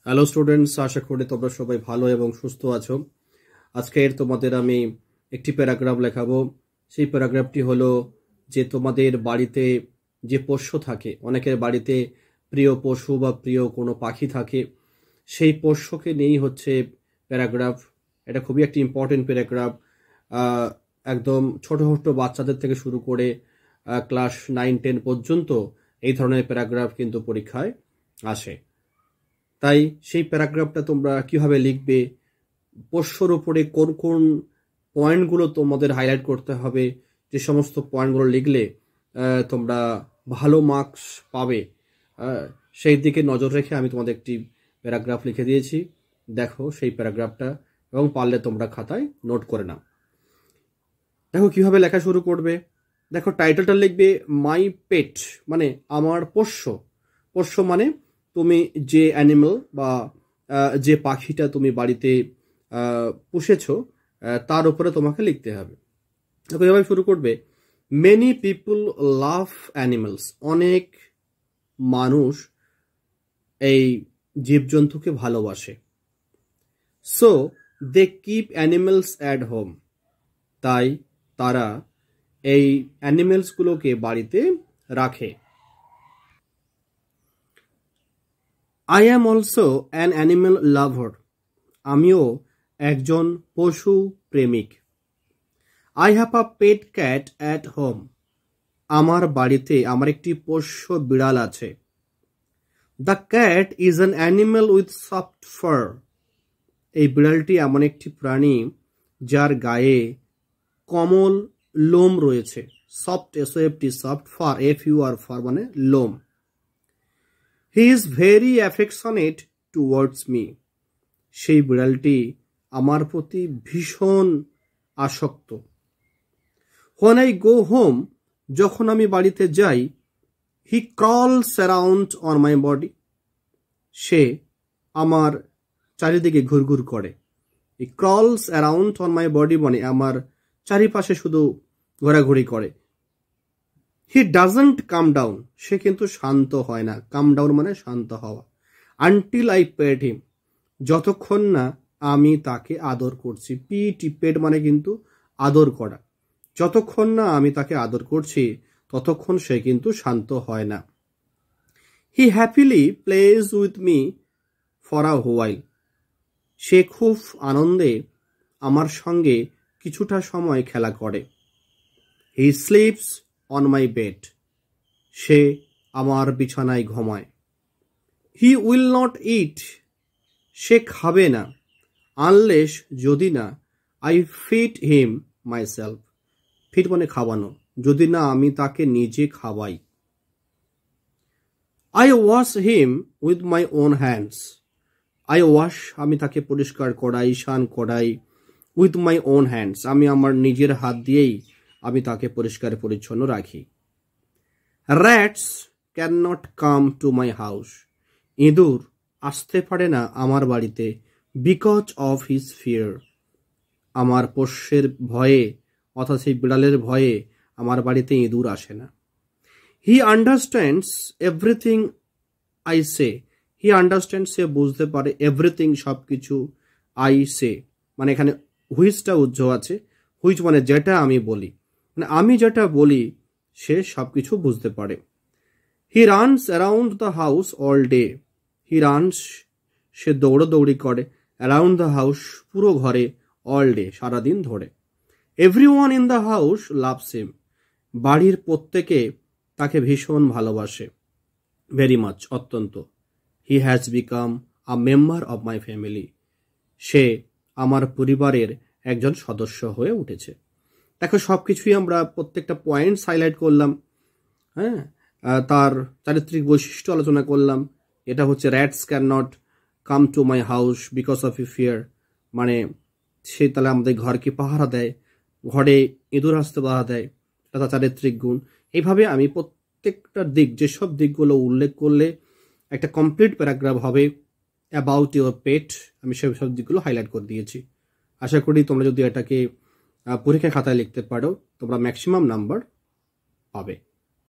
Hello students, আশা করি তোমরা সবাই ভালো এবং সুস্থ আছো। আজকের তোমাদের আমি একটি প্যারাগ্রাফ লেখাবো। সেই প্যারাগ্রাফটি হলো যে তোমাদের বাড়িতে যে পোষ্য থাকে, অনেকের বাড়িতে প্রিয় পশু বা প্রিয় কোনো পাখি থাকে, সেই পোষ্যকে নিয়েই হচ্ছে প্যারাগ্রাফ। এটা খুবই একটি ইম্পর্টেন্ট প্যারাগ্রাফ। একদম ছোট ছোট বাচ্চাদের থেকে শুরু করে ক্লাস 9-10 পর্যন্ত এই ধরনের প্যারাগ্রাফ কিন্তু পরীক্ষায় আসে। তাই সেই প্যারাগ্রাফটা তোমরা কিভাবে লিখবে, পোষ্যর উপরে কোন কোন পয়েন্টগুলো তোমাদের হাইলাইট করতে হবে, যে সমস্ত পয়েন্টগুলো লিখলে তোমরা ভালো মার্কস পাবে, সেই দিকে নজর রেখে আমি তোমাদের একটি প্যারাগ্রাফ লিখে দিয়েছি। দেখো সেই প্যারাগ্রাফটা, এবং পারলে তোমরা খাতায় নোট করে নাও। দেখো কিভাবে লেখা শুরু করবে। দেখো টাইটেলটা লিখবে মাই পেট, মানে আমার পোষ্য। পোষ্য মানে তুমি যে অ্যানিমেল বা যে পাখিটা তুমি বাড়িতে পুষেছো, তার উপরে তোমাকে লিখতে হবে। দেখো এভাবে শুরু করবে, মেনি পিপল লাভ অ্যানিমেলস, অনেক মানুষ এই জীবজন্তুকে ভালোবাসে। So they keep animals at home, তাই তারা এই অ্যানিমেলসগুলোকে বাড়িতে রাখে। I am also an animal lover, আমিও একজন পশু প্রেমিক। I have a pet cat at home, আমার বাড়িতে আমার একটি পোষ্য বিড়াল আছে। The cat is an animal with soft fur, এই বিড়ালটি এমন একটি প্রাণী যার গায়ে কোমল লোম রয়েছে। Soft, SOFT, soft, fur, FUR, fur মানে লোম। He is very affectionate towards me, সেই বিড়ালটি আমার প্রতি ভীষণ আসক্ত। হোয়েন আই গো হোম, যখন আমি বাড়িতে যাই, হি ক্রলস অ্যারাউন্ড অন মাই বডি, সে আমার চারিদিকে ঘুরঘুর করে। হি ক্রলস অ্যারাউন্ড অন মাই বডি মানে আমার চারিপাশে শুধু ঘোরাঘুরি করে। হি ডাজন্ট কাম ডাউন, সে কিন্তু শান্ত হয় না। কাম ডাউন মানে শান্ত হওয়া। আনটিল আই পেট হিম, যতক্ষণ না আমি তাকে আদর করছি। পেট মানে কিন্তু আদর করা। যতক্ষণ না আমি তাকে আদর করছি ততক্ষণ সে কিন্তু শান্ত হয় না। He happily plays with me for a while, সে খুব আনন্দে আমার সঙ্গে কিছুটা সময় খেলা করে। He sleeps on my bed, সে আমার বিছানায় ঘুমায়। হি উইল নট ইট, সে খাবে না। আনলেস, যদি না, I feed him myself, feed মানে খাওয়ানো, যদি না আমি তাকে নিজে খাওয়াই। I wash him with my own hands, I wash আমি তাকে পরিষ্কার করাই, স্নান করাই। উইথ মাই ওন হ্যান্ডস, আমি আমার নিজের হাত দিয়েই আমি তাকে পরিষ্কার পরিচ্ছন্ন রাখি। Rats can not come to my house, ইঁদুর আসতে পারে না আমার বাড়িতে। বিকজ অফ হিজ ফিয়ার, আমার পোষ্যের ভয়ে, অর্থাৎ সেই বিড়ালের ভয়ে আমার বাড়িতে ইঁদুর আসে না। He understands everything I say, he understand সে বুঝতে পারে, এভরিথিং সব কিছু, আই সে মানে এখানে হুইচটা উজ্জ্ব আছে। হুইচ মানে যেটা আমি বলি, মানে আমি যেটা বলি সে সব কিছু বুঝতে পারে। He runs around the house all day, he runs সে দৌড়দৌড়ি করে, অ্যারাউন্ড দ্য হাউস পুরো ঘরে, অল ডে সারাদিন ধরে। Every one in the house loves him, বাড়ির প্রত্যেকে তাকে ভীষণ ভালোবাসে। ভেরি মাচ অত্যন্ত। He has become a member of my family, সে আমার পরিবারের একজন সদস্য হয়ে উঠেছে। দেখো সব কিছুই আমরা প্রত্যেকটা পয়েন্টস হাইলাইট করলাম। হ্যাঁ, তার চারিত্রিক বৈশিষ্ট্য আলোচনা করলাম। এটা হচ্ছে rats can not come to my house because of the fear, মানে সে তাহলে আমাদের ঘরকে পাহারা দেয়, ঘরে ইঁদুর আসতে বাধা দেয়, এটা তার চারিত্রিক গুণ। এইভাবে আমি প্রত্যেকটা দিক, যেসব দিকগুলো উল্লেখ করলে একটা কমপ্লিট প্যারাগ্রাফ হবে অ্যাবাউট ইউর পেট, আমি সেই সব দিকগুলো হাইলাইট করে দিয়েছি। আশা করি তোমরা যদি এটাকে পরীক্ষা খাতায় লিখতে পারো তোমরা ম্যাক্সিমাম নাম্বার পাবে।